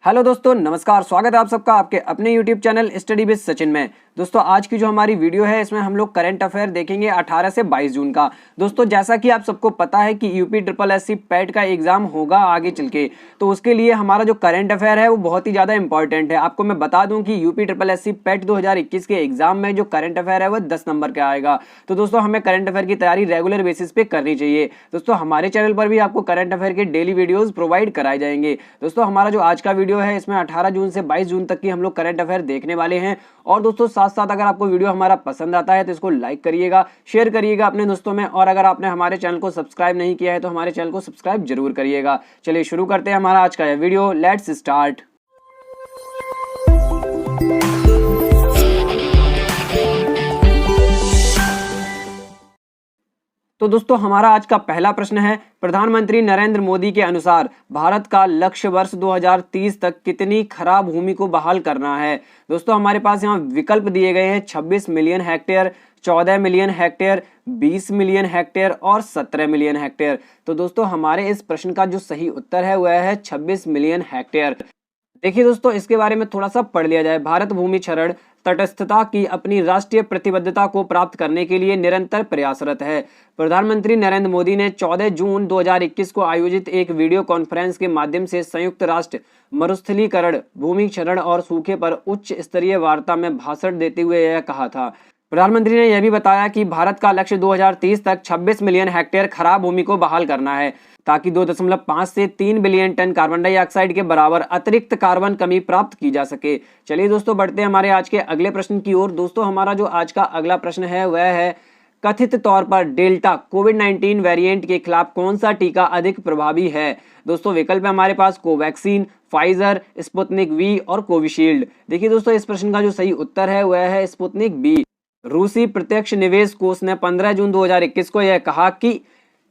Hello दोस्तों, नमस्कार। स्वागत है आप सबका आपके अपने YouTube channel study with Sachin में। दोस्तों, आज की जो हमारी वीडियो है इसमें हम लोग करंट अफेयर देखेंगे 18 से 22 जून का। दोस्तों, जैसा कि आप सबको पता है कि यूपी ट्रिपल एससी पैट का एग्जाम होगा आगे चल के, तो उसके लिए हमारा जो करंट अफेयर है वो बहुत ही ज़्यादा इंपॉर्टेंट है। आपको मैं बता दूं कि यूपी ट्रिपल एससी पैट 2021 के एग्जाम में जो करंट अफेयर है वो 10 नंबर का आएगा। तो दोस्तों, हमें करंट अफेयर की तैयारी रेगुलर बेसिस पे करनी चाहिए। दोस्तों, हमारे चैनल पर भी आपको करंट अफेयर के डेली वीडियोज प्रोवाइड कराए जाएंगे। दोस्तों, हमारा जो आज का वीडियो है इसमें 18 जून से 22 जून तक की हम लोग करंट अफेयर देखने वाले हैं। और दोस्तों, साथ साथ अगर आपको वीडियो हमारा पसंद आता है तो इसको लाइक करिएगा, शेयर करिएगा अपने दोस्तों में। और अगर आपने हमारे चैनल को सब्सक्राइब नहीं किया है तो हमारे चैनल को सब्सक्राइब जरूर करिएगा। चलिए शुरू करते हैं हमारा आज का यह वीडियो। Let's start. तो दोस्तों, हमारा आज का पहला प्रश्न है, प्रधानमंत्री नरेंद्र मोदी के अनुसार भारत का लक्ष्य वर्ष 2030 तक कितनी खराब भूमि को बहाल करना है। दोस्तों, हमारे पास यहाँ विकल्प दिए गए हैं 26 million hectare, 14 million hectare, 20 million hectare और 17 मिलियन हेक्टेयर। तो दोस्तों, हमारे इस प्रश्न का जो सही उत्तर है वह है 26 मिलियन हेक्टेयर। देखिए दोस्तों, इसके बारे में थोड़ा सा पढ़ लिया जाए। भारत भूमि क्षरण तटस्थता की अपनी राष्ट्रीय प्रतिबद्धता को प्राप्त करने के लिए निरंतर प्रयासरत है। प्रधानमंत्री नरेंद्र मोदी ने 14 जून 2021 को आयोजित एक वीडियो कॉन्फ्रेंस के माध्यम से संयुक्त राष्ट्र मरुस्थलीकरण, भूमि क्षरण और सूखे पर उच्च स्तरीय वार्ता में भाषण देते हुए यह कहा था। प्रधानमंत्री ने यह भी बताया कि भारत का लक्ष्य 2030 तक 26 मिलियन हेक्टेयर खराब भूमि को बहाल करना है, ताकि 2.5 से 3 बिलियन टन कार्बन डाइऑक्साइड के बराबर अतिरिक्त कार्बन कमी प्राप्त की जा सके। चलिए दोस्तों, बढ़ते हैं हमारे आज के अगले प्रश्न की ओर। दोस्तों, हमारा जो आज का अगला प्रश्न है वह है, कथित तौर पर डेल्टा कोविड-19 वेरिएंट के खिलाफ कौन सा टीका अधिक प्रभावी है। दोस्तों, विकल्प है हमारे पास कोवैक्सीन, फाइजर, स्पुतनिक वी और कोविशील्ड। देखिए दोस्तों, इस प्रश्न का जो सही उत्तर है वह है स्पुतनिक वी। रूसी प्रत्यक्ष निवेश कोष ने 15 जून 2021 को यह कहा कि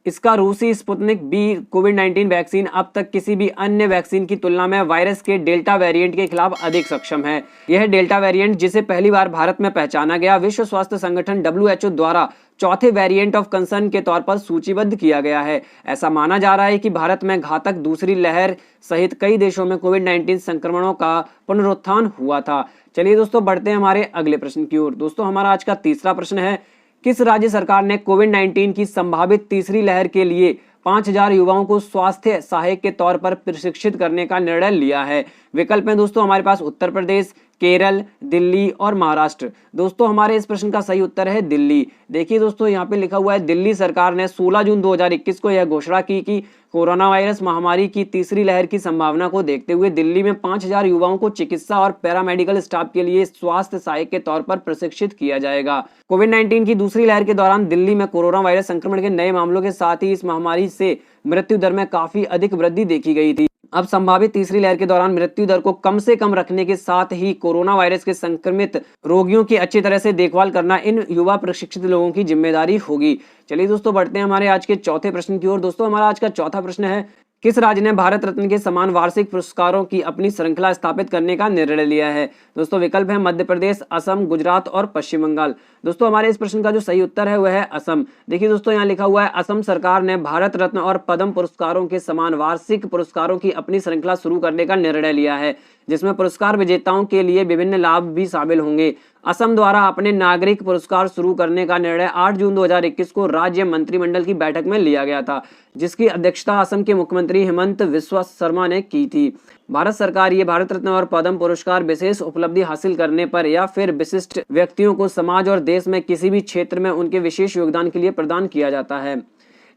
इसका रूसी स्पुतनिक बी कोविड-19 वैक्सीन अब तक किसी भी अन्य वैक्सीन की तुलना में वायरस के डेल्टा वेरिएंट के खिलाफ अधिक सक्षम है। यह डेल्टा वेरिएंट, जिसे पहली बार भारत में पहचाना गया, विश्व स्वास्थ्य संगठन WHO द्वारा चौथे वेरिएंट ऑफ कंसर्न के तौर पर सूचीबद्ध किया गया है। ऐसा माना जा रहा है कि भारत में घातक दूसरी लहर सहित कई देशों में कोविड-19 संक्रमणों का पुनरुत्थान हुआ था। चलिए दोस्तों, बढ़ते हैं हमारे अगले प्रश्न की ओर। दोस्तों, हमारा आज का तीसरा प्रश्न है, किस राज्य सरकार ने कोविड-19 की संभावित तीसरी लहर के लिए 5000 युवाओं को स्वास्थ्य सहायक के तौर पर प्रशिक्षित करने का निर्णय लिया है। विकल्प में दोस्तों हमारे पास उत्तर प्रदेश, केरल, दिल्ली और महाराष्ट्र। दोस्तों, हमारे इस प्रश्न का सही उत्तर है दिल्ली। देखिए दोस्तों, यहाँ पे लिखा हुआ है, दिल्ली सरकार ने 16 जून 2021 को यह घोषणा की कि कोरोना वायरस महामारी की तीसरी लहर की संभावना को देखते हुए दिल्ली में 5000 युवाओं को चिकित्सा और पैरामेडिकल स्टाफ के लिए स्वास्थ्य सहायक के तौर पर प्रशिक्षित किया जाएगा। कोविड-19 की दूसरी लहर के दौरान दिल्ली में कोरोना वायरस संक्रमण के नए मामलों के साथ ही इस महामारी से मृत्यु दर में काफी अधिक वृद्धि देखी गई थी। अब संभावित तीसरी लहर के दौरान मृत्यु दर को कम से कम रखने के साथ ही कोरोना वायरस के संक्रमित रोगियों की अच्छी तरह से देखभाल करना इन युवा प्रशिक्षित लोगों की जिम्मेदारी होगी। चलिए दोस्तों, बढ़ते हैं हमारे आज के चौथे प्रश्न की ओर। दोस्तों, हमारा आज का चौथा प्रश्न है, किस राज्य ने भारत रत्न के समान वार्षिक पुरस्कारों की अपनी श्रृंखला स्थापित करने का निर्णय लिया है। दोस्तों, विकल्प है मध्य प्रदेश, असम, गुजरात और पश्चिम बंगाल। दोस्तों, हमारे इस प्रश्न का जो सही उत्तर है वह है असम। देखिए दोस्तों, यहाँ लिखा हुआ है, असम सरकार ने भारत रत्न और पद्म पुरस्कारों के समान वार्षिक पुरस्कारों की अपनी श्रृंखला शुरू करने का निर्णय लिया है, जिसमें पुरस्कार विजेताओं के लिए विभिन्न लाभ भी शामिल होंगे। असम द्वारा अपने नागरिक पुरस्कार शुरू करने का निर्णय 8 जून 2021 को राज्य मंत्रिमंडल की बैठक में लिया गया था, जिसकी अध्यक्षता असम के मुख्यमंत्री हेमंत बिस्वा शर्मा ने की थी। भारत सरकार ये भारत रत्न और पद्म पुरस्कार विशेष उपलब्धि हासिल करने पर या फिर विशिष्ट व्यक्तियों को समाज और देश में किसी भी क्षेत्र में उनके विशेष योगदान के लिए प्रदान किया जाता है।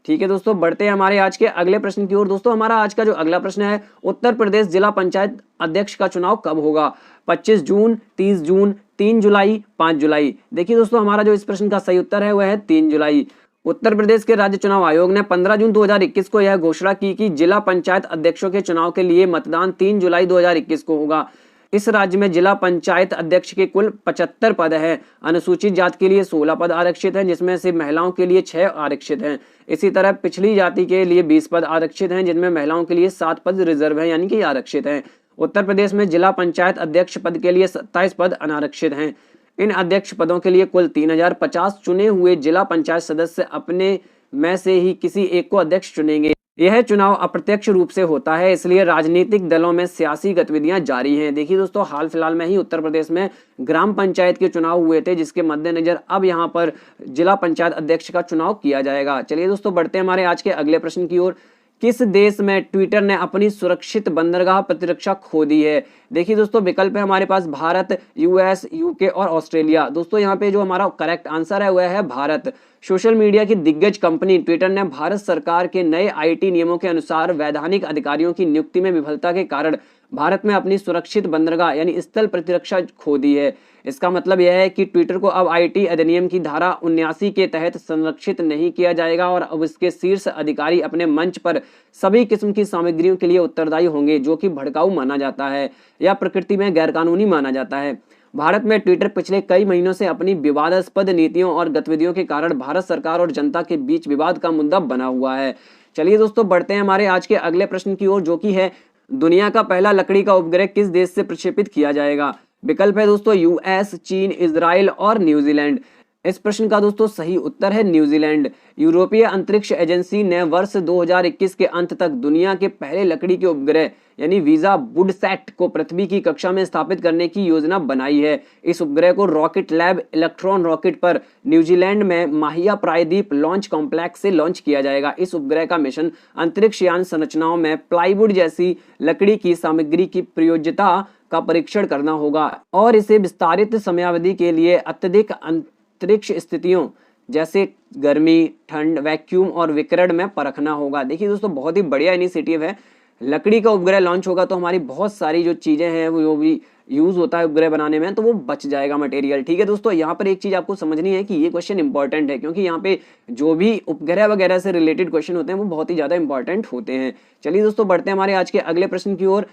ठीक है दोस्तों, बढ़ते हैं हमारे आज के अगले प्रश्न की ओर। दोस्तों, हमारा आज का जो अगला प्रश्न है, उत्तर प्रदेश जिला पंचायत अध्यक्ष का चुनाव कब होगा। 25 जून, 30 जून, 3 जुलाई, 5 जुलाई। देखिए दोस्तों, हमारा जो इस प्रश्न का सही उत्तर है वह है 3 जुलाई। उत्तर प्रदेश के राज्य चुनाव आयोग ने 15 जून 2021 को यह घोषणा की कि जिला पंचायत अध्यक्षों के चुनाव के लिए मतदान 3 जुलाई 2021 को होगा। इस राज्य में जिला पंचायत अध्यक्ष के कुल 75 पद हैं। अनुसूचित जाति के लिए 16 पद आरक्षित हैं, जिसमें से महिलाओं के लिए 6 आरक्षित हैं। इसी तरह पिछड़ी जाति के लिए 20 पद आरक्षित हैं, जिनमें महिलाओं के लिए 7 पद रिजर्व हैं, यानी कि आरक्षित हैं। उत्तर प्रदेश में जिला पंचायत अध्यक्ष पद के लिए 27 पद अनारक्षित हैं। इन अध्यक्ष पदों के लिए कुल 3050 चुने हुए जिला पंचायत सदस्य अपने में से ही किसी एक को अध्यक्ष चुनेंगे। यह चुनाव अप्रत्यक्ष रूप से होता है, इसलिए राजनीतिक दलों में सियासी गतिविधियां जारी हैं। देखिए दोस्तों, हाल फिलहाल में ही उत्तर प्रदेश में ग्राम पंचायत के चुनाव हुए थे, जिसके मद्देनजर अब यहां पर जिला पंचायत अध्यक्ष का चुनाव किया जाएगा। चलिए दोस्तों, बढ़ते हैं हमारे आज के अगले प्रश्न की ओर। किस देश में ट्विटर ने अपनी सुरक्षित बंदरगाह प्रतिरक्षा खो दी है? देखिए दोस्तों, विकल्प है हमारे पास भारत, यूएस, यूके और ऑस्ट्रेलिया। दोस्तों यहाँ पे जो हमारा करेक्ट आंसर है वह है भारत। सोशल मीडिया की दिग्गज कंपनी ट्विटर ने भारत सरकार के नए आईटी नियमों के अनुसार वैधानिक अधिकारियों की नियुक्ति में विफलता के कारण भारत में अपनी सुरक्षित बंदरगाह यानी स्थल प्रतिरक्षा खो दी है। इसका मतलब यह है कि ट्विटर को अब आईटी अधिनियम की धारा 79 के तहत संरक्षित नहीं किया जाएगा और अब इसके शीर्ष अधिकारी अपने मंच पर सभी किस्म की सामग्रियों के लिए उत्तरदायी होंगे जो कि भड़काऊ माना जाता है या प्रकृति में गैरकानूनी माना जाता है। भारत में ट्विटर पिछले कई महीनों से अपनी विवादास्पद नीतियों और गतिविधियों के कारण भारत सरकार और जनता के बीच विवाद का मुद्दा बना हुआ है। चलिए दोस्तों, बढ़ते हैं हमारे आज के अगले प्रश्न की ओर, जो कि है दुनिया का पहला लकड़ी का उपग्रह किस देश से प्रक्षेपित किया जाएगा? विकल्प है दोस्तों यूएस, चीन, इजराइल और न्यूजीलैंड। इस प्रश्न का दोस्तों सही उत्तर है न्यूजीलैंड। यूरोपीय अंतरिक्ष एजेंसी ने वर्ष 2021 के अंत तक दुनिया के पहले लकड़ी के उपग्रह यानी वीजा वुडसैट को पृथ्वी की कक्षा में स्थापित करने की योजना बनाई है। इस उपग्रह को रॉकेट लैब इलेक्ट्रॉन रॉकेट पर न्यूजीलैंड में माहिया प्रायद्वीप लॉन्च कॉम्प्लेक्स से लॉन्च किया जाएगा। इस उपग्रह का मिशन अंतरिक्ष यान संरचनाओं में प्लाईवुड जैसी लकड़ी की सामग्री की प्रयोज्यता का परीक्षण करना होगा और इसे विस्तारित समयावधि के लिए अत्यधिक अंतरिक्ष स्थितियों जैसे गर्मी, ठंड, वैक्यूम और विकिरण में परखना होगा। देखिए दोस्तों, बहुत ही बढ़िया इनिशिएटिव है। लकड़ी का उपग्रह लॉन्च होगा तो हमारी बहुत सारी जो चीजें हैं वो भी यूज होता है उपग्रह बनाने में, तो वो बच जाएगा मटेरियल। ठीक है दोस्तों, यहाँ पर एक चीज आपको समझनी है कि ये क्वेश्चन इंपॉर्टेंट है, क्योंकि यहाँ पे जो भी उपग्रह वगैरह से रिलेटेड क्वेश्चन होते हैं वो बहुत ही ज्यादा इंपॉर्टेंट होते हैं। चलिए दोस्तों, बढ़ते हैं हमारे आज के अगले प्रश्न की ओर।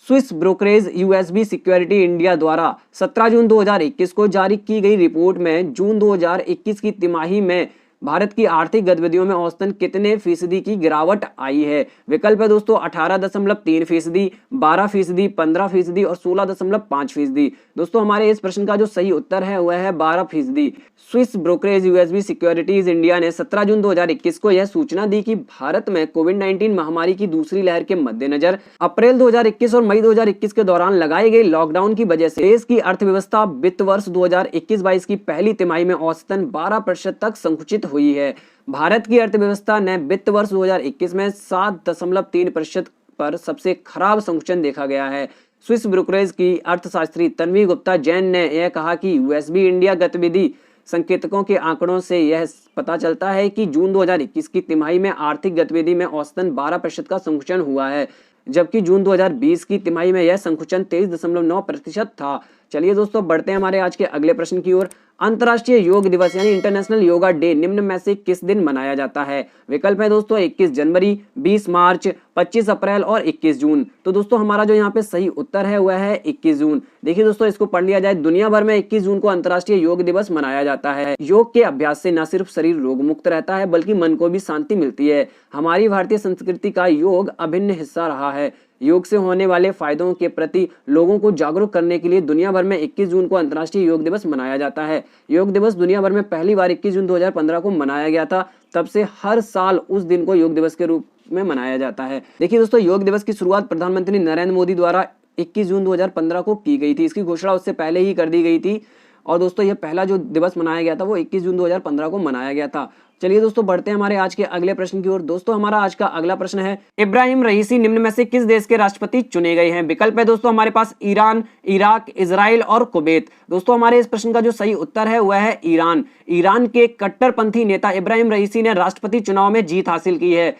Swiss brokerage USB security India द्वारा 17 जून 2021 को जारी की गई रिपोर्ट में जून 2021 की तिमाही में भारत की आर्थिक गतिविधियों में औसतन कितने फीसदी की गिरावट आई है? विकल्प है दोस्तों 18.3%, 12%, 15% और 16.5%। दोस्तों हमारे इस प्रश्न का जो सही उत्तर है वह है 12%। Swiss brokerage USB securities India ने 17 जून 2021 को यह सूचना दी कि भारत में कोविड-19 महामारी की दूसरी लहर के मद्देनजर अप्रैल 2021 और मई 2021 के दौरान लगाए गए लॉकडाउन की वजह से देश की अर्थव्यवस्था वित्त वर्ष 2021-22 की पहली तिमाही में औसतन 12% तक संकुचित हुई है। भारत की अर्थव्यवस्था ने वित्त वर्ष 2021 में 7.3% पर सबसे खराब संकुचन देखा गया है। स्विस ब्रोकरेज की अर्थशास्त्री तन्वी गुप्ता जैन ने यह कहा कि यूएसबी इंडिया गतिविधि संकेतकों के आंकड़ों से यह पता चलता है कि जून 2021 की तिमाही में आर्थिक गतिविधि में औसतन 12% का संकुचन हुआ है, जबकि जून 2020 की तिमाही में यह संकुचन 23.9% था। चलिए दोस्तों, बढ़ते हैं हमारे आज के अगले प्रश्न की ओर। अंतर्राष्ट्रीय योग दिवस यानी इंटरनेशनल योगा डे निम्न में से किस दिन मनाया जाता है? विकल्प है दोस्तों 21 जनवरी, 20 मार्च, 25 अप्रैल और 21 जून। तो दोस्तों हमारा जो यहाँ पे सही उत्तर है वह है 21 जून। देखिए दोस्तों, इसको पढ़ लिया जाए, दुनिया भर में 21 जून को अंतर्राष्ट्रीय योग दिवस मनाया जाता है। योग के अभ्यास से न सिर्फ शरीर रोग मुक्त रहता है बल्कि मन को भी शांति मिलती है। हमारी भारतीय संस्कृति का योग अभिन्न हिस्सा रहा है। योग से होने वाले फायदों के प्रति लोगों को जागरूक करने के लिए दुनिया भर में 21 जून को अंतर्राष्ट्रीय योग दिवस मनाया जाता है। योग दिवस दुनिया भर में पहली बार 21 जून 2015 को मनाया गया था। तब से हर साल उस दिन को योग दिवस के रूप में मनाया जाता है। देखिए दोस्तों, योग दिवस की शुरुआत प्रधानमंत्री नरेंद्र मोदी द्वारा 21 जून 2015 को की गई थी। इसकी घोषणा उससे पहले ही कर दी गई थी और दोस्तों यह पहला जो दिवस मनाया गया था वो 21 जून 2015 को मनाया गया था। चलिए दोस्तों, बढ़ते हैं हमारे आज के अगले प्रश्न की ओर। दोस्तों हमारा आज का अगला प्रश्न है, इब्राहिम रईसी निम्न में से किस देश के राष्ट्रपति चुने गए हैं? विकल्प है दोस्तों हमारे पास ईरान, इराक, इजराइल और कुवैत। दोस्तों हमारे इस प्रश्न का जो सही उत्तर है वह है ईरान। ईरान के कट्टरपंथी नेता इब्राहिम रईसी ने राष्ट्रपति चुनाव में जीत हासिल की है।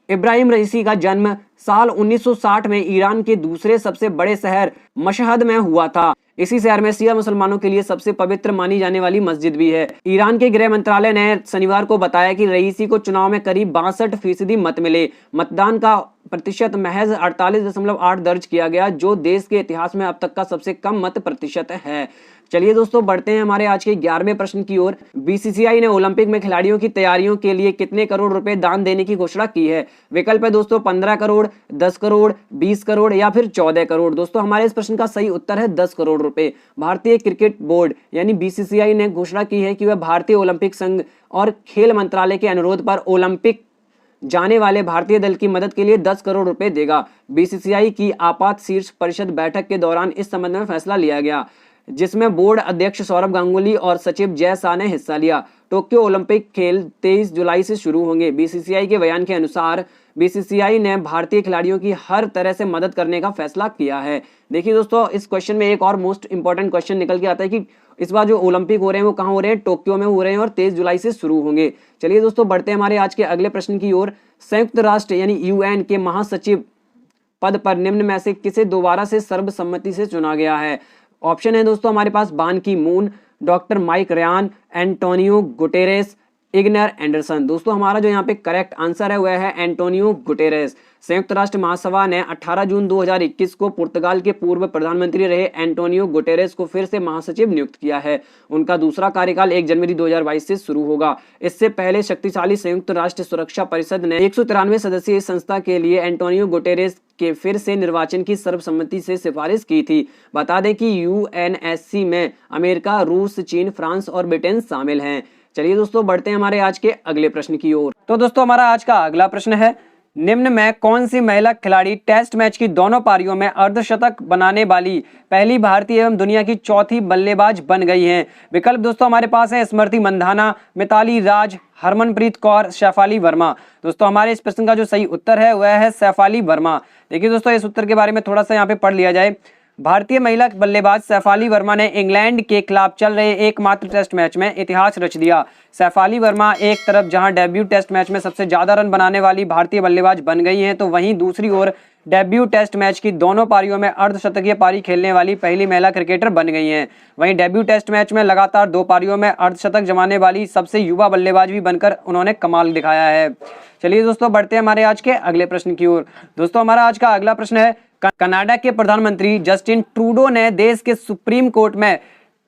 इब्राहिम रईसी का जन्म साल 1960 में ईरान के दूसरे सबसे बड़े शहर मशहद में हुआ था। इसी शहर में शिया मुसलमानों के लिए सबसे पवित्र मानी जाने वाली मस्जिद भी है। ईरान के गृह मंत्रालय ने शनिवार को बताया कि रईसी को चुनाव में करीब 62% मत मिले। मतदान का प्रतिशत महज 48.8 दर्ज किया गया, जो देश के इतिहास में अब तक का सबसे कम मत प्रतिशत है। चलिए दोस्तों, बढ़ते हैं हमारे आज के 11वें प्रश्न की ओर। बीसीसीआई ने ओलंपिक में खिलाड़ियों की तैयारियों के लिए कितने करोड़ रुपए दान देने की घोषणा की है? विकल्प है दोस्तों 15 करोड़, 10 करोड़, 20 करोड़ या फिर 14 करोड़। दोस्तों हमारे इस प्रश्न का सही उत्तर है 10 करोड़ रुपए। भारतीय क्रिकेट बोर्ड यानी बीसीसीआई ने घोषणा की है कि वह भारतीय ओलंपिक संघ और खेल मंत्रालय के अनुरोध पर ओलंपिक जाने वाले भारतीय दल की मदद के लिए 10 करोड़ रुपए देगा। बीसीसीआई की आपात शीर्ष परिषद बैठक के दौरान इस संबंध में फैसला लिया गया, जिसमें बोर्ड अध्यक्ष सौरभ गांगुली और सचिव जय शाह ने हिस्सा लिया। टोक्यो ओलंपिक खेल 23 जुलाई से शुरू होंगे। बीसीसीआई के बयान के अनुसार बीसीसीआई ने भारतीय खिलाड़ियों की हर तरह से मदद करने का फैसला किया है। देखिए दोस्तों, इस क्वेश्चन में एक और मोस्ट इंपॉर्टेंट क्वेश्चन निकल के आता है कि इस बार जो ओलंपिक हो रहे हैं वो कहाँ हो रहे हैं? टोक्यो में हो रहे हैं और 23 जुलाई से शुरू होंगे। चलिए दोस्तों, बढ़ते हैं हमारे आज के अगले प्रश्न की ओर। संयुक्त राष्ट्र यानी यूएन के महासचिव पद पर निम्न में से किसे दोबारा से सर्वसम्मति से चुना गया है? ऑप्शन है दोस्तों हमारे पास Ban Ki moon, doctor Mike Ryan, Antonio Guterres, इग्नर एंडरसन। दोस्तों हमारा जो यहाँ पे करेक्ट आंसर है वह है एंटोनियो गुटेरेस। संयुक्त राष्ट्र महासभा ने 18 जून 2021 को पुर्तगाल के पूर्व प्रधानमंत्री रहे एंटोनियो गुटेरेस को फिर से महासचिव नियुक्त किया है। उनका दूसरा कार्यकाल 1 जनवरी 2022 से शुरू होगा। इससे पहले शक्तिशाली संयुक्त राष्ट्र सुरक्षा परिषद ने 193 सदस्यीय संस्था के लिए एंटोनियो गुटेरेस के फिर से निर्वाचन की सर्वसम्मति से सिफारिश की थी। बता दें कि यूएनएससी में अमेरिका, रूस, चीन, फ्रांस और ब्रिटेन शामिल हैं। चलिए दोस्तों, बढ़ते हैं हमारे आज के अगले प्रश्न की ओर। तो दोस्तों हमारा आज का अगला प्रश्न है, निम्न में कौन सी महिला खिलाड़ी टेस्ट मैच की दोनों पारियों में अर्धशतक बनाने वाली पहली भारतीय एवं दुनिया की चौथी बल्लेबाज बन गई हैं? विकल्प दोस्तों हमारे पास है स्मृति मंधाना, मिताली राज, हरमनप्रीत कौर, शेफाली वर्मा। दोस्तों हमारे इस प्रश्न का जो सही उत्तर है वह है शेफाली वर्मा। देखिए दोस्तों, इस उत्तर के बारे में थोड़ा सा यहाँ पे पढ़ लिया जाए। भारतीय महिला बल्लेबाज शेफाली वर्मा ने इंग्लैंड के खिलाफ चल रहे एकमात्र टेस्ट मैच में इतिहास रच दिया। शेफाली वर्मा एक तरफ जहां डेब्यू टेस्ट मैच में सबसे ज्यादा रन बनाने वाली भारतीय बल्लेबाज बन गई हैं, तो वहीं दूसरी ओर डेब्यू टेस्ट मैच की दोनों पारियों में अर्धशतकीय पारी खेलने वाली पहली महिला क्रिकेटर बन गई हैं। वहीं डेब्यू टेस्ट मैच में लगातार 2 पारियों में अर्धशतक जमाने वाली सबसे युवा बल्लेबाज भी बनकर उन्होंने कमाल दिखाया है। चलिए दोस्तों, बढ़ते हैं हमारे आज के अगले प्रश्न की ओर। दोस्तों हमारा आज का अगला प्रश्न है, कनाडा के प्रधानमंत्री जस्टिन ट्रूडो ने देश के सुप्रीम कोर्ट में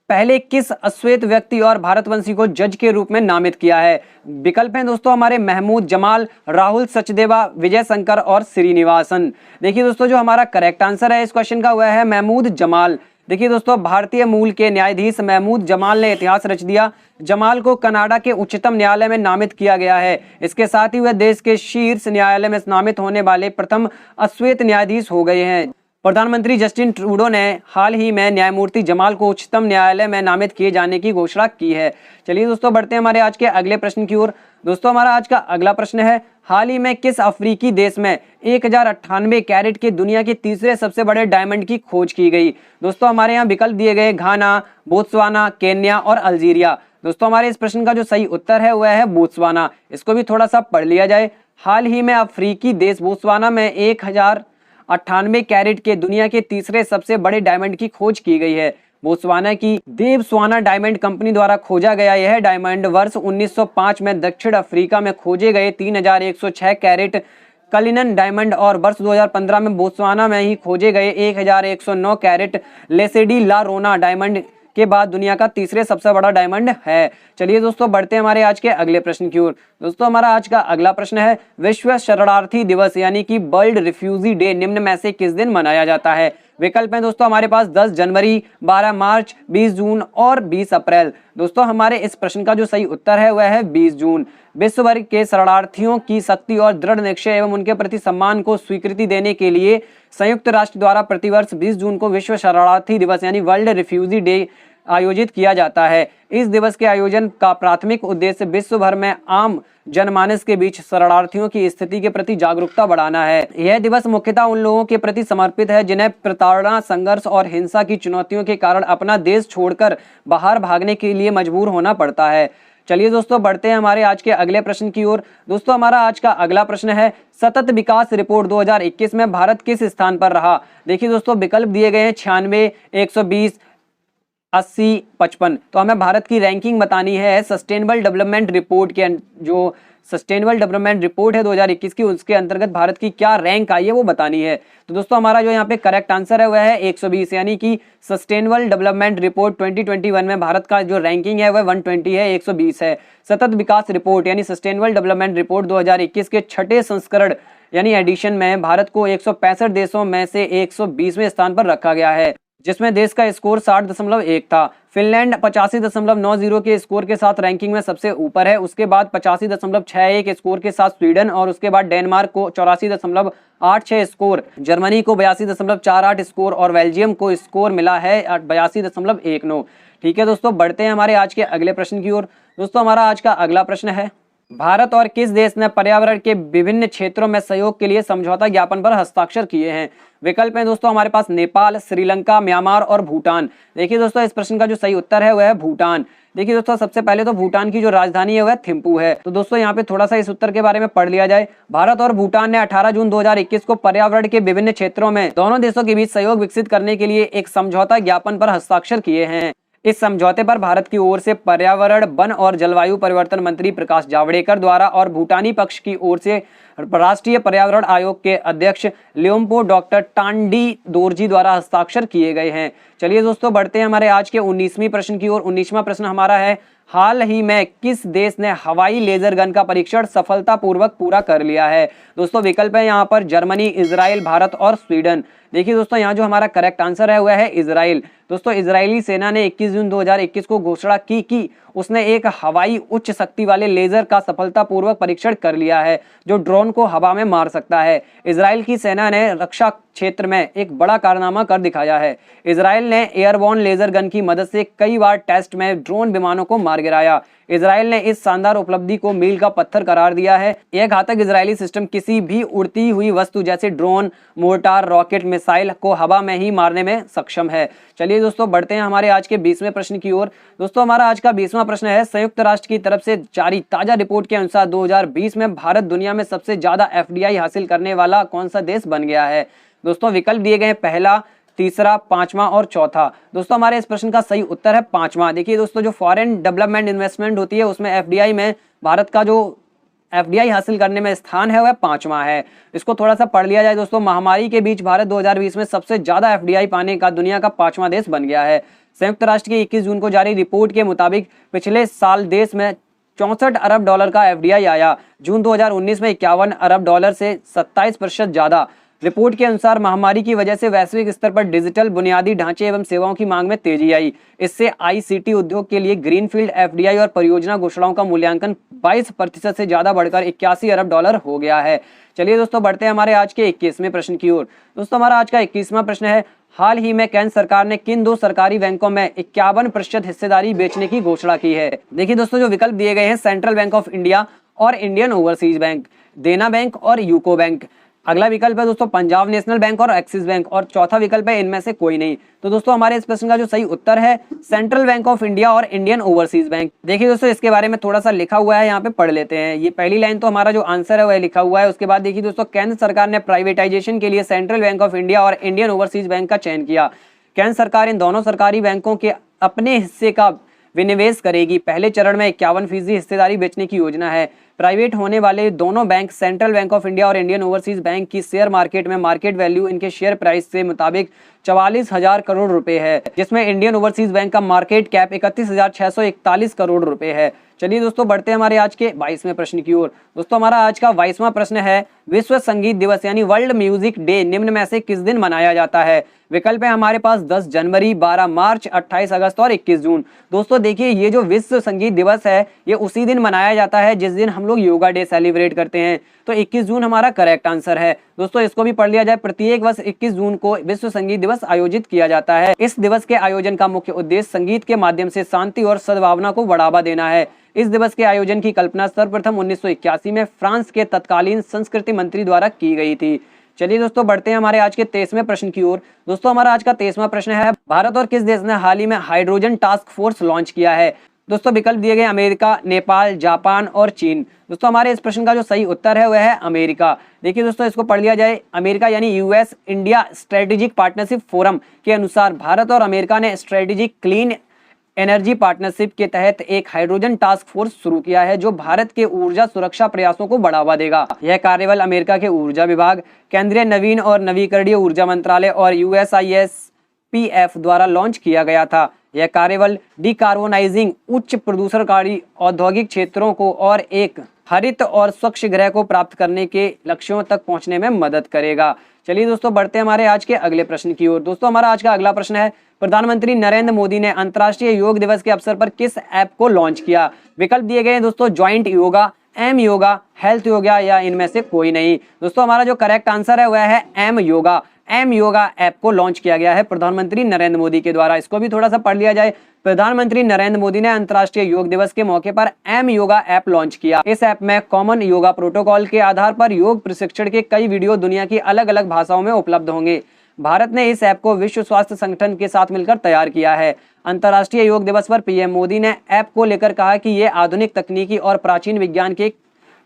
पहले किस अश्वेत व्यक्ति और भारतवंशी को जज के रूप में नामित किया है? विकल्प हैं दोस्तों हमारे महमूद जमाल, राहुल सचदेवा, विजय शंकर और श्रीनिवासन। देखिए दोस्तों, जो हमारा करेक्ट आंसर है इस क्वेश्चन का वह है महमूद जमाल। देखिए दोस्तों, भारतीय मूल के न्यायाधीश महमूद जमाल ने इतिहास रच दिया। जमाल को कनाडा के उच्चतम न्यायालय में नामित किया गया है। इसके साथ ही वह देश के शीर्ष न्यायालय में नामित होने वाले प्रथम अश्वेत न्यायाधीश हो गए हैं। प्रधानमंत्री जस्टिन ट्रूडो ने हाल ही में न्यायमूर्ति जमाल को उच्चतम न्यायालय में नामित किए जाने की घोषणा की है। चलिए दोस्तों, बढ़ते हैं हमारे आज के अगले प्रश्न की ओर। दोस्तों हमारा आज का अगला प्रश्न है, हाल ही में किस अफ्रीकी देश में 1098 कैरेट के दुनिया के तीसरे सबसे बड़े डायमंड की खोज की गई? दोस्तों हमारे यहाँ विकल्प दिए गए घाना, बोत्सवाना, केन्या और अल्जीरिया। दोस्तों हमारे इस प्रश्न का जो सही उत्तर है वह है बोत्सवाना। इसको भी थोड़ा सा पढ़ लिया जाए। हाल ही में अफ्रीकी देश बोत्सवाना में 1098 कैरेट के दुनिया के तीसरे सबसे बड़े डायमंड की खोज की गई है। बोत्सवाना की देवस्वाना डायमंड कंपनी द्वारा खोजा गया यह डायमंड वर्ष 1905 में दक्षिण अफ्रीका में खोजे गए 3106 कैरेट कलिनन डायमंड और वर्ष 2015 में बोत्सवाना में ही खोजे गए 1109 कैरेट लेसेडी ला रोना डायमंड के बाद दुनिया का तीसरे सबसे बड़ा डायमंड है। चलिए दोस्तों, बढ़ते हैं हमारे आज के अगले प्रश्न की ओर। दोस्तों हमारा आज का अगला प्रश्न है, विश्व शरणार्थी दिवस यानी कि वर्ल्ड रिफ्यूजी डे निम्न में से किस दिन मनाया जाता है? विकल्प हैं दोस्तों हमारे पास 10 जनवरी, 12 मार्च, 20 जून और 20 अप्रैल। दोस्तों हमारे इस प्रश्न का जो सही उत्तर है वह है 20 जून। विश्व भर के शरणार्थियों की शक्ति और दृढ़ निश्चय एवं उनके प्रति सम्मान को स्वीकृति देने के लिए संयुक्त राष्ट्र द्वारा प्रतिवर्ष 20 जून को विश्व शरणार्थी दिवस यानी वर्ल्ड रिफ्यूजी डे आयोजित किया जाता है। इस दिवस के आयोजन का प्राथमिक उद्देश्य विश्व भर में आम जनमानस के बीच शरणार्थियों की स्थिति के प्रति जागरूकता बढ़ाना है। यह दिवस मुख्यतः उन लोगों के प्रति समर्पित है जिन्हें प्रताड़ना, संघर्ष और हिंसा की चुनौतियों के कारण अपना देश छोड़कर बाहर भागने के लिए मजबूर होना पड़ता है। चलिए दोस्तों, बढ़ते हैं हमारे आज के अगले प्रश्न की ओर। दोस्तों हमारा आज का अगला प्रश्न है, सतत विकास रिपोर्ट 2021 में भारत किस स्थान पर रहा? देखिए दोस्तों, विकल्प दिए गए हैं 96, 120, 80, 55। तो हमें भारत की रैंकिंग बतानी है सस्टेनेबल डेवलपमेंट रिपोर्ट के जो सस्टेनेबल डेवलपमेंट रिपोर्ट है 2021 की, उसके अंतर्गत भारत की क्या रैंक आई है वो बतानी है। तो दोस्तों हमारा जो यहाँ पे करेक्ट आंसर है वह है 120, यानी कि सस्टेनेबल डेवलपमेंट रिपोर्ट 2021 में भारत का जो रैंकिंग है वह 120 है, 120 है। सतत विकास रिपोर्ट यानी सस्टेनेबल डेवलपमेंट रिपोर्ट 2021 के 6ठे संस्करण यानी एडिशन में भारत को 165 देशों में से 120वें स्थान पर रखा गया है। जिसमें देश का स्कोर 60.1 था। फिनलैंड 85.90 के स्कोर के साथ रैंकिंग में सबसे ऊपर है। उसके बाद 85.61 स्कोर के साथ स्वीडन, और उसके बाद डेनमार्क को 84.86 स्कोर, जर्मनी को 82.48 स्कोर और बेल्जियम को स्कोर मिला है 82.19। ठीक है दोस्तों, बढ़ते हैं हमारे आज के अगले प्रश्न की ओर। दोस्तों हमारा आज का अगला प्रश्न है, भारत और किस देश ने पर्यावरण के विभिन्न क्षेत्रों में सहयोग के लिए समझौता ज्ञापन पर हस्ताक्षर किए हैं? विकल्प हैं दोस्तों हमारे पास नेपाल, श्रीलंका, म्यांमार और भूटान। देखिए दोस्तों, इस प्रश्न का जो सही उत्तर है वह है भूटान। देखिए दोस्तों, सबसे पहले तो भूटान की जो राजधानी है वह थिम्पू है। तो दोस्तों यहाँ पे थोड़ा सा इस उत्तर के बारे में पढ़ लिया जाए। भारत और भूटान ने 18 जून 2021 को पर्यावरण के विभिन्न क्षेत्रों में दोनों देशों के बीच सहयोग विकसित करने के लिए एक समझौता ज्ञापन पर हस्ताक्षर किए हैं। इस समझौते पर भारत की ओर से पर्यावरण, वन और जलवायु परिवर्तन मंत्री प्रकाश जावड़ेकर द्वारा और भूटानी पक्ष की ओर से राष्ट्रीय पर्यावरण आयोग के अध्यक्ष ल्योम्पो डॉक्टर टांडी दोरजी द्वारा हस्ताक्षर किए गए हैं। चलिए दोस्तों, बढ़ते हैं हमारे आज के 19वीं प्रश्न की ओर। 19वां प्रश्न हमारा है, हाल ही में किस देश ने हवाई लेजर गन का परीक्षण सफलतापूर्वक पूरा कर लिया है? दोस्तों विकल्प है यहाँ पर जर्मनी, इजराइल, भारत और स्वीडन। देखिए दोस्तों, यहाँ जो हमारा करेक्ट आंसर है वह है इजराइल। दोस्तों इजरायली सेना ने 21 जून 2021 को घोषणा की कि उसने एक हवाई उच्च शक्ति वाले लेजर का सफलतापूर्वक परीक्षण कर लिया है, जो ड्रोन को हवा में मार सकता है। इजराइल की सेना ने रक्षा क्षेत्र में एक बड़ा कारनामा कर दिखाया है। इजराइल ने एयरबॉर्न लेजर गन की मदद से कई बार टेस्ट में ड्रोन विमानों को मार गिराया। इजराइल ने इस शानदार उपलब्धि को मील का पत्थर करार दिया है। यह घातक इजरायली सिस्टम किसी भी उड़ती हुई वस्तु जैसे ड्रोन, मोर्टार, रॉकेट, मिसाइल को हवा में ही मारने में सक्षम है। चलिए दोस्तों, बढ़ते हैं हमारे आज के 20वें प्रश्न की ओर। दोस्तों हमारा आज का 20वां प्रश्न है, संयुक्त राष्ट्र की तरफ से जारी ताजा रिपोर्ट के अनुसार 2020 में भारत दुनिया में सबसे ज्यादा एफडीआई हासिल करने वाला कौन सा देश बन गया है? दोस्तों विकल्प दिए गए हैं, पहला, तीसरा, पांचवा और चौथा। दोस्तों हमारे इस प्रश्न का सही उत्तर है पांचवा। देखिए दोस्तों, जो फॉरेन डेवलपमेंट इन्वेस्टमेंट होती है उसमें एफडीआई में भारत का जो एफडीआई हासिल करने में स्थान है वह पांचवा है। इसको थोड़ा सा पढ़ लिया जाए दोस्तों, महामारी के बीच भारत 2020 में सबसे ज्यादा एफडीआई पाने का दुनिया का पांचवा देश बन गया है। संयुक्त राष्ट्र की 21 जून को जारी रिपोर्ट के मुताबिक पिछले साल देश में 64 अरब डॉलर का एफडीआई आया। जून 2019 में 51 अरब डॉलर से 27% ज्यादा। रिपोर्ट के अनुसार महामारी की वजह से वैश्विक स्तर पर डिजिटल बुनियादी ढांचे एवं सेवाओं की मांग में तेजी आई। इससे आईसीटी उद्योग के लिए ग्रीनफील्ड एफडीआई और परियोजना घोषणाओं का मूल्यांकन 22% से ज्यादा बढ़कर 81 अरब डॉलर हो गया है। चलिए दोस्तों, बढ़ते हैं हमारे आज के 21वें प्रश्न की ओर। दोस्तों हमारा आज का 21वां प्रश्न है, हाल ही में केंद्र सरकार ने किन दो सरकारी बैंकों में 51% हिस्सेदारी बेचने की घोषणा की है? देखिए दोस्तों, जो विकल्प दिए गए हैं, सेंट्रल बैंक ऑफ इंडिया और इंडियन ओवरसीज बैंक, देना बैंक और यूको बैंक। अगला विकल्प है दोस्तों पंजाब नेशनल बैंक और एक्सिस बैंक, और चौथा विकल्प है इनमें से कोई नहीं। तो दोस्तों हमारे इस प्रश्न का जो सही उत्तर है सेंट्रल बैंक ऑफ इंडिया और इंडियन ओवरसीज बैंक। देखिए दोस्तों, इसके बारे में थोड़ा सा लिखा हुआ है, यहाँ पे पढ़ लेते हैं। ये पहली लाइन तो हमारा जो आंसर है वह लिखा हुआ है। उसके बाद देखिए दोस्तों, केंद्र सरकार ने प्राइवेटाइजेशन के लिए सेंट्रल बैंक ऑफ इंडिया और इंडियन ओवरसीज बैंक का चयन किया। केंद्र सरकार इन दोनों सरकारी बैंकों के अपने हिस्से का विनिवेश करेगी। पहले चरण में 51% हिस्सेदारी बेचने की योजना है। प्राइवेट होने वाले दोनों bank central bank of India और इंडियन ओवरसीज बैंक की शेयर मार्केट में मार्केट वैल्यू इनके शेयर प्राइस से मुताबिक 44,000 करोड़ रुपए है, जिसमें इंडियन ओवरसीज बैंक का मार्केट कैप 31,641 करोड़ रुपए है। चलिए दोस्तों, बढ़ते हैं हमारे आज के 22वें प्रश्न की ओर। दोस्तों हमारा आज का 22वां प्रश्न है, विश्व संगीत दिवस यानी वर्ल्ड म्यूजिक डे निम्न में से किस दिन मनाया जाता है? विकल्प है हमारे पास 10 जनवरी, 12 मार्च, 28 अगस्त और 21 जून। दोस्तों देखिए, ये जो विश्व संगीत दिवस है ये उसी दिन मनाया जाता है जिस दिन हम लोग योगा डे सेलिब्रेट करते हैं। तो 21 जून हमारा करेक्ट आंसर है। दोस्तों इसको भी पढ़ लिया जाए, प्रत्येक वर्ष 21 जून को विश्व संगीत दिवस आयोजित किया जाता है। इस दिवस के आयोजन का मुख्य उद्देश्य संगीत के माध्यम से शांति और सद्भावना को बढ़ावा देना है। इस दिवस के आयोजन की कल्पना सर्वप्रथम 1981 में फ्रांस के तत्कालीन संस्कृति मंत्री द्वारा की गई थी। चलिए दोस्तों, बढ़ते हैं हमारे आज के 23वें प्रश्न की ओर। दोस्तों हमारा आज का 23वां प्रश्न है, भारत और किस देश ने हाल ही में हाइड्रोजन टास्क फोर्स लॉन्च किया है? दोस्तों विकल्प दिए गए अमेरिका, नेपाल, जापान और चीन। दोस्तों हमारे इस प्रश्न का जो सही उत्तर है वह है अमेरिका। देखिए दोस्तों, इसको पढ़ लिया जाए, अमेरिका यानी US India strategic partnership forum के अनुसार भारत और अमेरिका ने स्ट्रेटेजिक क्लीन एनर्जी पार्टनरशिप के तहत एक हाइड्रोजन टास्क फोर्स शुरू किया है, जो भारत के ऊर्जा सुरक्षा प्रयासों को बढ़ावा देगा। यह कार्यबल अमेरिका के ऊर्जा विभाग, केंद्रीय नवीन और नवीकरणीय ऊर्जा मंत्रालय और USISPF द्वारा लॉन्च किया गया था। यह कार्यबल डिकार्बोनाइजिंग उच्च प्रदूषणकारी औद्योगिक क्षेत्रों को और एक हरित और स्वच्छ ग्रह को प्राप्त करने के लक्ष्यों तक पहुंचने में मदद करेगा। चलिए दोस्तों बढ़ते हैं हमारे आज के अगले प्रश्न की ओर। दोस्तों हमारा आज का अगला प्रश्न है, प्रधानमंत्री नरेंद्र मोदी ने अंतर्राष्ट्रीय योग दिवस के अवसर पर किस ऐप को लॉन्च किया? विकल्प दिए गए हैं दोस्तों, joint yoga, M yoga, health yoga या इनमें से कोई नहीं। दोस्तों हमारा जो करेक्ट आंसर है वह है M yoga. M yoga app को लॉन्च किया गया है प्रधानमंत्री नरेंद्र मोदी के द्वारा। इसको भी थोड़ा सा पढ़ लिया जाए। प्रधानमंत्री नरेंद्र मोदी ने अंतर्राष्ट्रीय योग दिवस के मौके पर एम योगा ऐप लॉन्च किया। इस ऐप में कॉमन योगा प्रोटोकॉल के आधार पर योग प्रशिक्षण के कई वीडियो दुनिया की अलग अलग भाषाओं में उपलब्ध होंगे। भारत ने इस ऐप को विश्व स्वास्थ्य संगठन के साथ मिलकर तैयार किया है। अंतर्राष्ट्रीय योग दिवस पर पीएम मोदी ने ऐप को लेकर कहा कि यह आधुनिक तकनीकी और प्राचीन विज्ञान के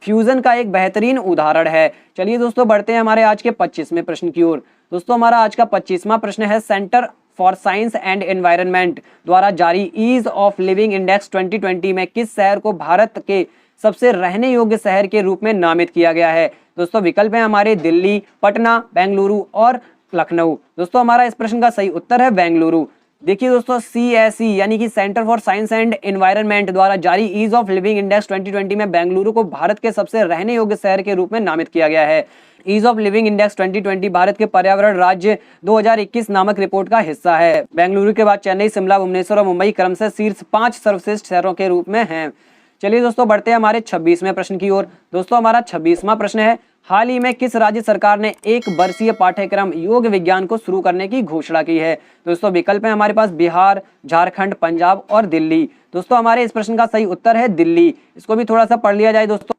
फ्यूजन का एक बेहतरीन उदाहरण है। चलिए दोस्तों बढ़ते हैं हमारे आज के 25वें प्रश्न की ओर। दोस्तों हमारा आज का 25वां प्रश्न है, centre for science and environment द्वारा जारी ईज ऑफ लिविंग इंडेक्स 2020 में किस शहर को भारत के सबसे रहने योग्य शहर के रूप में नामित किया गया है? दोस्तों विकल्प है हमारे दिल्ली, पटना, बेंगलुरु और लखनऊ। दोस्तों हमारा इस प्रश्न का सही उत्तर है बेंगलुरु। देखिए दोस्तों, CSE यानी कि centre for science and environment द्वारा जारी ईज ऑफ लिविंग इंडेक्स 2020 में बेंगलुरु को भारत के सबसे रहने योग्य शहर के रूप में नामित किया गया है। ईज ऑफ लिविंग इंडेक्स 2020 भारत के पर्यावरण राज्य 2021 नामक रिपोर्ट का हिस्सा है। बेंगलुरु के बाद चेन्नई, शिमला, भुवनेश्वर और मुंबई क्रमशः शीर्ष 5 सर्वश्रेष्ठ शहरों के रूप में हैं। चलिए दोस्तों बढ़ते हैं हमारे 26वें प्रश्न की ओर। दोस्तों हमारा 26वां प्रश्न है, हाल ही में किस राज्य सरकार ने 1 वर्षीय पाठ्यक्रम योग विज्ञान को शुरू करने की घोषणा की है? दोस्तों विकल्प है हमारे पास बिहार, झारखंड, पंजाब और दिल्ली। दोस्तों हमारे इस प्रश्न का सही उत्तर है दिल्ली। इसको भी थोड़ा सा पढ़ लिया जाए। दोस्तों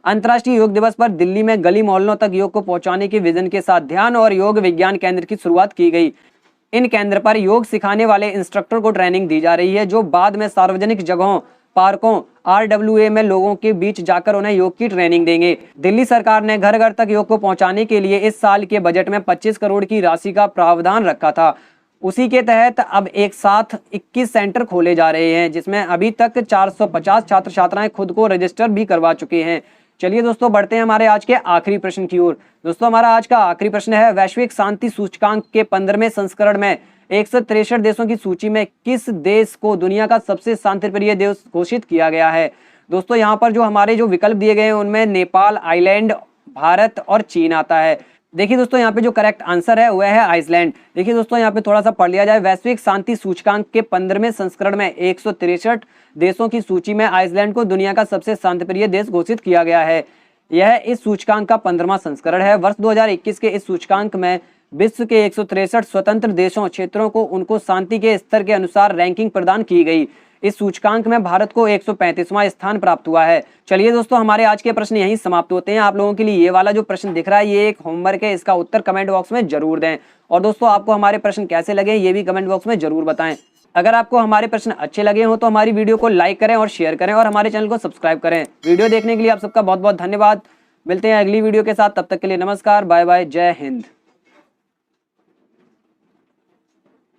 अंतर्राष्ट्रीय योग दिवस पर दिल्ली में गली मोहल्लों तक योग को पहुंचाने के विजन के साथ ध्यान और योग विज्ञान केंद्र की शुरुआत की गई। इन केंद्र पर योग सिखाने वाले इंस्ट्रक्टर को ट्रेनिंग दी जा रही है, जो बाद में सार्वजनिक जगहों, पार्कों, RWA में लोगों के बीच जाकर उन्हें योग की ट्रेनिंग देंगे। दिल्ली सरकार ने घर घर तक योग को पहुंचाने के लिए इस साल के बजट में 25 करोड़ की राशि का प्रावधान रखा था। उसी के तहत अब एक साथ 21 सेंटर खोले जा रहे हैं, जिसमें अभी तक 450 छात्र छात्राएं खुद को रजिस्टर भी करवा चुके हैं। चलिए दोस्तों बढ़ते हैं हमारे आज के आखिरी प्रश्न की ओर। दोस्तों हमारा आज का आखिरी प्रश्न है, वैश्विक शांति सूचकांक के 15वें संस्करण में 163 देशों की सूची में किस देश को दुनिया का सबसे शांतिप्रिय देश घोषित किया गया है? दोस्तों यहाँ पर जो हमारे जो विकल्प दिए गए हैं उनमें नेपाल, आइलैंड, भारत और चीन आता है। देखिए दोस्तों यहाँ पे जो करेक्ट आंसर है वह है आइसलैंड। देखिए दोस्तों यहाँ पे थोड़ा सा पढ़ लिया जाए। वैश्विक शांति सूचकांक के 15वें संस्करण में 163 देशों की सूची में आइसलैंड को दुनिया का सबसे शांतिप्रिय देश घोषित किया गया है। यह इस सूचकांक का 15वां संस्करण है। वर्ष 2021 के इस सूचकांक में विश्व के 163 स्वतंत्र देशों क्षेत्रों को उनको शांति के स्तर के अनुसार रैंकिंग प्रदान की गई। इस सूचकांक में भारत को 135वां स्थान प्राप्त हुआ है। चलिए दोस्तों हमारे आज के प्रश्न यहीं समाप्त होते हैं। आप लोगों के लिए ये वाला जो प्रश्न दिख रहा है ये एक होमवर्क है, इसका उत्तर कमेंट बॉक्स में जरूर दें। और दोस्तों आपको हमारे प्रश्न कैसे लगे ये भी कमेंट बॉक्स में जरूर बताएं। अगर आपको हमारे प्रश्न अच्छे लगे हो तो हमारी वीडियो को लाइक करें और शेयर करें और हमारे चैनल को सब्सक्राइब करें। वीडियो देखने के लिए आप सबका बहुत बहुत धन्यवाद। मिलते हैं अगली वीडियो के साथ, तब तक के लिए नमस्कार, बाय बाय, जय हिंद।